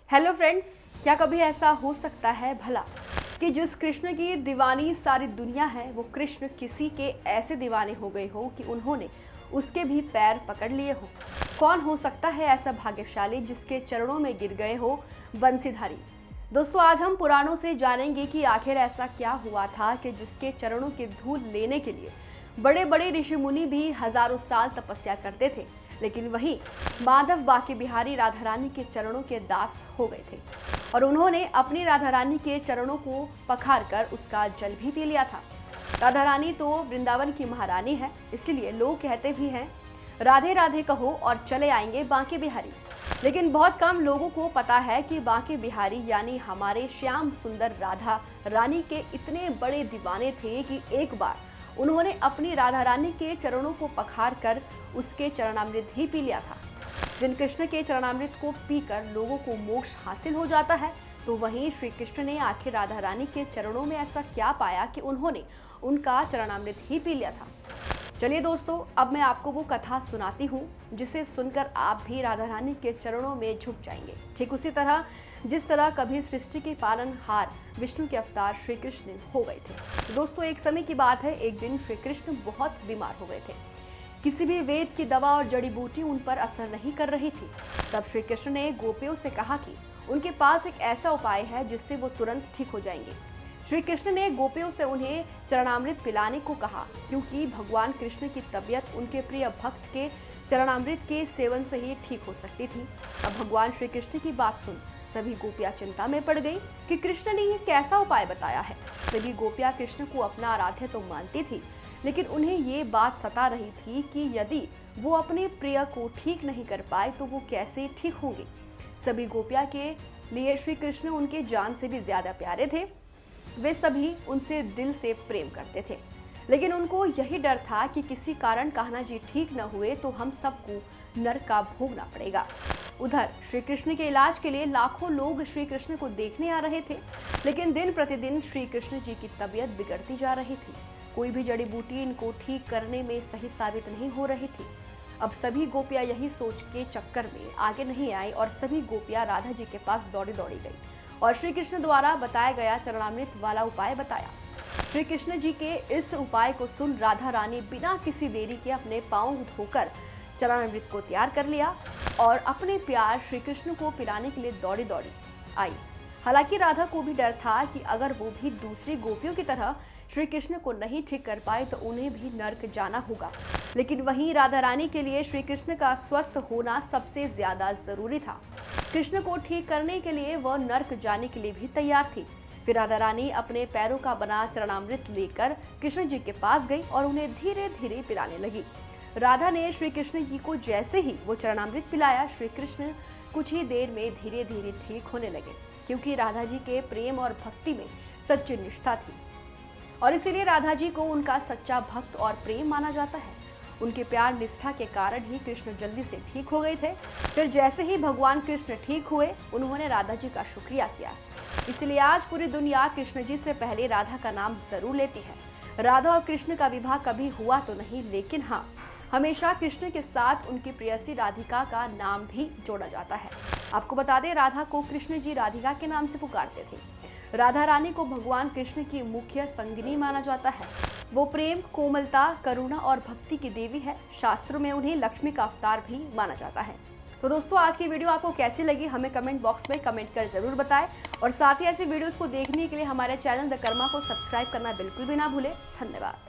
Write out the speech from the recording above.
Hello friends, क्या कभी ऐसा हो सकता है भला कि जिस कृष्ण की दीवानी सारी दुनिया है वो कृष्ण किसी के ऐसे दीवाने हो गए हो कि उन्होंने उसके भी पैर पकड़ लिए हो। कौन हो सकता है ऐसा भाग्यशाली जिसके चरणों में गिर गए हो बंसीधारी। दोस्तों, आज हम पुराणों से जानेंगे कि आखिर ऐसा क्या हुआ था कि जिसके चरणों की धूल लेने के लिए बड़े बड़े ऋषि मुनि भी हजारों साल तपस्या करते थे, लेकिन वही माधव बाकी बिहारी राधा रानी के चरणों के दास हो गए थे और उन्होंने अपनी राधा रानी के चरणों को पखार कर उसका जल भी पी लिया था। राधा रानी तो वृंदावन की महारानी है, इसीलिए लोग कहते भी हैं राधे राधे कहो और चले आएंगे बांके बिहारी। लेकिन बहुत कम लोगों को पता है कि बांके बिहारी यानी हमारे श्याम सुंदर राधा रानी के इतने बड़े दीवाने थे कि एक बार उन्होंने अपनी राधा रानी के चरणों को पखार कर उसके चरणामृत ही पी लिया था। जिन कृष्ण के चरणामृत को पीकर लोगों को मोक्ष हासिल हो जाता है, तो वहीं श्री कृष्ण ने आखिर राधा रानी के चरणों में ऐसा क्या पाया कि उन्होंने उनका चरणामृत ही पी लिया था। चलिए दोस्तों, अब मैं आपको वो कथा सुनाती हूँ जिसे सुनकर आप भी राधा रानी के चरणों में झुक जाएंगे, ठीक उसी तरह जिस तरह कभी सृष्टि के पालनहार विष्णु के अवतार श्री कृष्ण हो गए थे। दोस्तों, एक समय की बात है, एक दिन श्री कृष्ण बहुत बीमार हो गए थे। किसी भी वेद की दवा और जड़ी बूटी उन पर असर नहीं कर रही थी। तब श्री कृष्ण ने गोपियों से कहा कि उनके पास एक ऐसा उपाय है जिससे वो तुरंत ठीक हो जाएंगे। श्री कृष्ण ने गोपियों से उन्हें चरणामृत पिलाने को कहा, क्योंकि भगवान कृष्ण की तबीयत उनके प्रिय भक्त के चरणामृत के सेवन से ही ठीक हो सकती थी। अब भगवान श्री कृष्ण की बात सुन सभी गोपियां चिंता में पड़ गई कि कृष्ण ने ये कैसा उपाय बताया है। सभी गोपियां कृष्ण को अपना आराध्य तो मानती थी, लेकिन उन्हें ये बात सता रही थी कि यदि वो अपने प्रिय को ठीक नहीं कर पाए तो वो कैसे ठीक होंगे। सभी गोपियां के लिए श्री कृष्ण उनके जान से भी ज्यादा प्यारे थे। वे सभी उनसे दिल से प्रेम करते थे, लेकिन उनको यही डर था कि किसी कारण कान्हा जी ठीक न हुए तो हम सबको नरक का भोगना पड़ेगा। उधर श्री कृष्ण के इलाज के लिए लाखों लोग श्री कृष्ण को देखने आ रहे थे, लेकिन दिन प्रतिदिन श्री कृष्ण जी की तबीयत बिगड़ती जा रही थी। कोई भी जड़ी बूटी इनको ठीक करने में सही साबित नहीं हो रही थी। अब सभी गोपियां यही सोच के चक्कर में आगे नहीं आई और सभी गोपियां राधा जी के पास दौड़ी दौड़ी गई और श्री कृष्ण द्वारा बताया गया चरणामृत वाला उपाय बताया। श्री कृष्ण जी के इस उपाय को सुन राधा रानी बिना किसी देरी के अपने पांव धोकर चरणामृत को तैयार कर लिया और अपने प्यार श्री कृष्ण को पिलाने के लिए दौड़ी दौड़ी आई। हालांकि राधा को भी डर था कि अगर वो भी दूसरी गोपियों की तरह श्री कृष्ण को नहीं ठीक कर पाए तो उन्हें भी नरक जाना होगा। लेकिन वहीं राधा रानी के लिए श्री कृष्ण का स्वस्थ होना सबसे ज्यादा जरूरी था। कृष्ण को ठीक करने के लिए वह नरक जाने के लिए भी तैयार थी। फिर राधा रानी अपने पैरों का बना चरणामृत लेकर कृष्ण जी के पास गई और उन्हें धीरे धीरे पिलाने लगी। राधा ने श्री कृष्ण जी को जैसे ही वो चरणामृत पिलाया, श्री कृष्ण कुछ ही देर में धीरे धीरे ठीक होने लगे, क्योंकि राधा जी के प्रेम और भक्ति में सच्ची निष्ठा थी और इसीलिए राधा जी को उनका सच्चा भक्त और प्रेम माना जाता है। उनके प्यार निष्ठा के कारण ही कृष्ण जल्दी से ठीक हो गए थे। फिर जैसे ही भगवान कृष्ण ठीक हुए, उन्होंने राधा जी का शुक्रिया किया। इसलिए आज पूरी दुनिया कृष्ण जी से पहले राधा का नाम जरूर लेती है। राधा और कृष्ण का विवाह कभी हुआ तो नहीं, लेकिन हाँ, हमेशा कृष्ण के साथ उनकी प्रेयसी राधिका का नाम भी जोड़ा जाता है। आपको बता दें, राधा को कृष्ण जी राधिका के नाम से पुकारते थे। राधा रानी को भगवान कृष्ण की मुख्य संगिनी माना जाता है। वो प्रेम, कोमलता, करुणा और भक्ति की देवी है। शास्त्रों में उन्हें लक्ष्मी का अवतार भी माना जाता है। तो दोस्तों, आज की वीडियो आपको कैसी लगी हमें कमेंट बॉक्स में कमेंट कर जरूर बताएं और साथ ही ऐसी वीडियोस को देखने के लिए हमारे चैनल द कर्मा को सब्सक्राइब करना बिल्कुल भी ना भूलें। धन्यवाद।